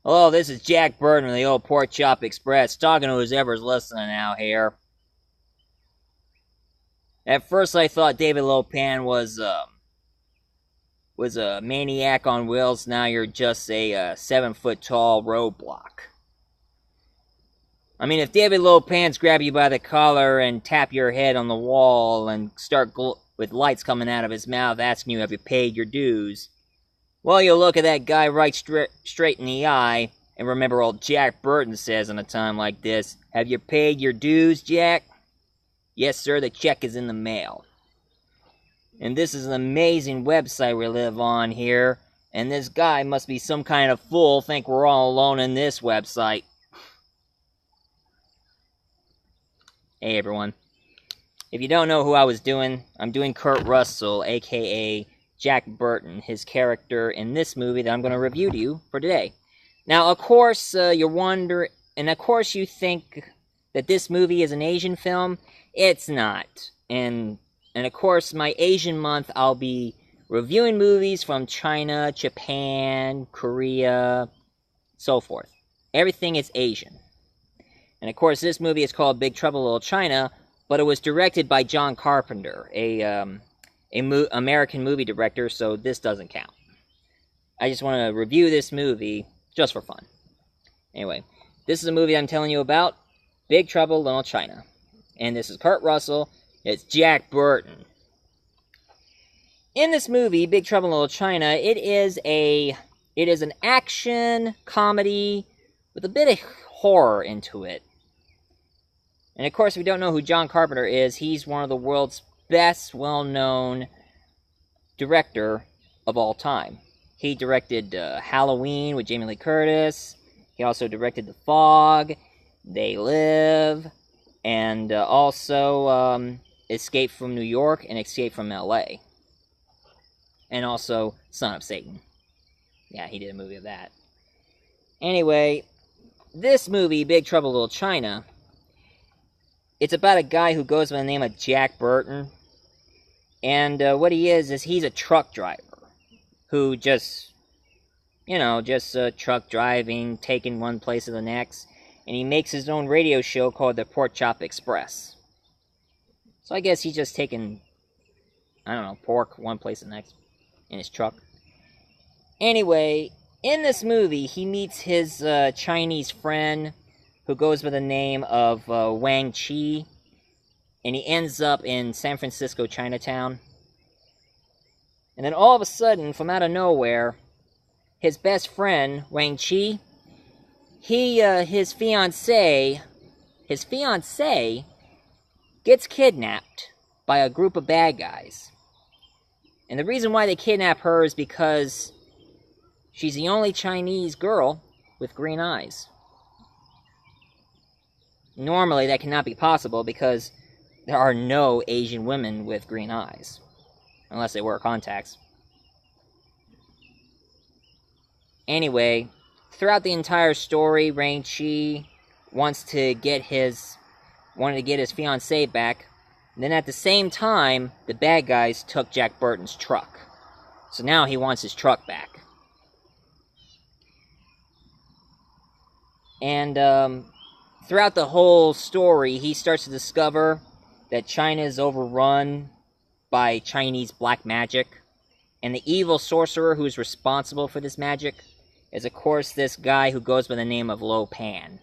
Hello, this is Jack Burton of the Old Pork Chop Express, talking to whoever's listening out here. At first, I thought David Lopan was a maniac on wheels. Now you're just a 7 foot tall roadblock. I mean, if David Lopan's grab you by the collar and tap your head on the wall and start with lights coming out of his mouth asking you have you paid your dues, well, you'll look at that guy right straight in the eye and remember old Jack Burton says in a time like this, have you paid your dues, Jack? Yes, sir, the check is in the mail. And this is an amazing website we live on here, and this guy must be some kind of fool think we're all alone in this website. Hey, everyone. If you don't know who I was doing, I'm doing Kurt Russell, a.k.a. Jack Burton, his character in this movie that I'm going to review to you for today. Now, of course, you're wondering, and of course you think that this movie is an Asian film. It's not. And of course, my Asian month, I'll be reviewing movies from China, Japan, Korea, so forth. Everything is Asian. And of course, this movie is called Big Trouble in Little China, but it was directed by John Carpenter, American movie director, so this doesn't count. I just want to review this movie just for fun. Anyway, this is a movie I'm telling you about, Big Trouble in Little China. And this is Kurt Russell, it's Jack Burton. In this movie, Big Trouble in Little China, it is an action comedy with a bit of horror into it. And of course, if you don't know who John Carpenter is, he's one of the world's best well-known director of all time. He directed Halloween with Jamie Lee Curtis. He also directed The Fog, They Live, and also Escape from New York and Escape from L.A. And also Son of Satan. Yeah, he did a movie of that. Anyway, this movie, Big Trouble in Little China, it's about a guy who goes by the name of Jack Burton. And what he is he's a truck driver who just truck driving, taking one place to the next. And he makes his own radio show called the Pork Chop Express. So I guess he's just taking, pork one place to the next in his truck. Anyway, in this movie, he meets his Chinese friend who goes by the name of Wang Chi, and he ends up in San Francisco, Chinatown. And then all of a sudden, from out of nowhere, his best friend, Wang Chi, his fiancée gets kidnapped by a group of bad guys. And the reason why they kidnap her is because she's the only Chinese girl with green eyes. Normally, that cannot be possible because there are no Asian women with green eyes. Unless they wear contacts. Anyway, throughout the entire story, Wang Chi wanted to get his fiancée back. And then at the same time, the bad guys took Jack Burton's truck. So now he wants his truck back. And throughout the whole story, he starts to discover that China is overrun by Chinese black magic. And the evil sorcerer who's responsible for this magic is, of course, this guy who goes by the name of Lo Pan.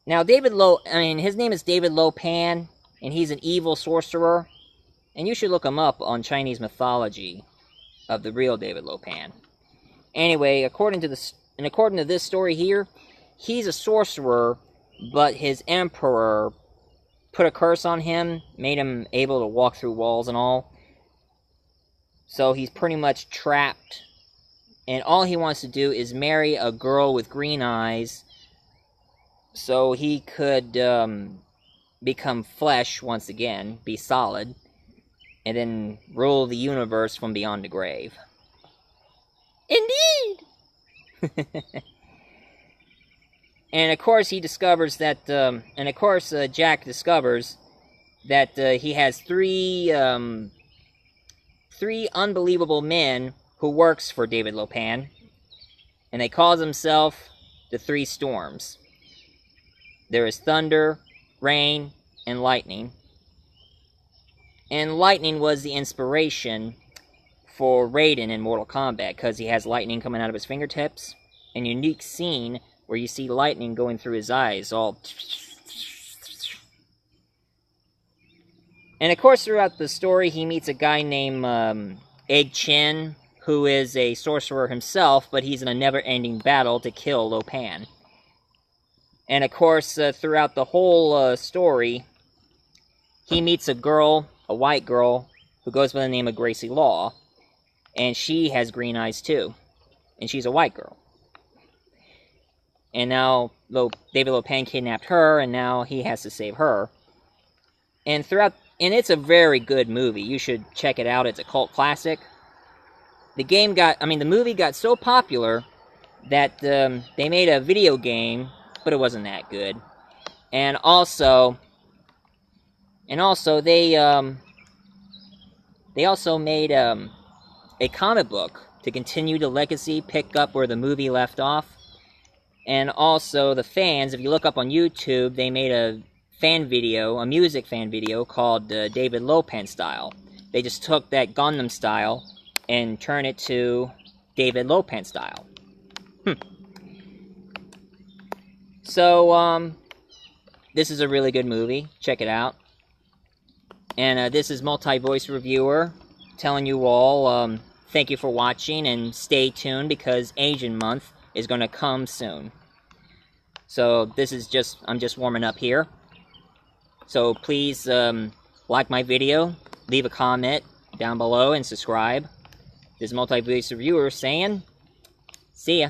Now, his name is David Lo Pan, and he's an evil sorcerer. And you should look him up on Chinese mythology of the real David Lo Pan. Anyway, according to this story here, he's a sorcerer, but his emperor put a curse on him, made him able to walk through walls and all. So he's pretty much trapped. And all he wants to do is marry a girl with green eyes so he could become flesh once again, be solid, and then rule the universe from beyond the grave. Indeed! And of course, Jack discovers that he has three unbelievable men who works for David Lo Pan. And they call themselves the Three Storms. There is thunder, rain, and lightning. And lightning was the inspiration for Raiden in Mortal Kombat, because he has lightning coming out of his fingertips. An unique scene where you see lightning going through his eyes, all... And of course, throughout the story, he meets a guy named Egg Chin, who is a sorcerer himself, but he's in a never-ending battle to kill Lo Pan. And of course, throughout the whole story, he meets a girl, a white girl, who goes by the name of Gracie Law, and she has green eyes too, and she's a white girl. And now David Lo Pan kidnapped her, and now he has to save her. And it's a very good movie. You should check it out. It's a cult classic. The movie got so popular that they made a video game, but it wasn't that good. And also they also made a comic book to continue the legacy, pick up where the movie left off. And also the fans, if you look up on YouTube, they made a music fan video called David Lo Pan Style. They just took that Gundam style and turned it to David Lo Pan style. So, this is a really good movie. Check it out. And this is Multi-Voice Reviewer telling you all, thank you for watching, and stay tuned because Asian Month is going to come soon. So, I'm just warming up here. So please like my video, leave a comment down below, and subscribe. This is Multi-Voice Reviewer saying, see ya.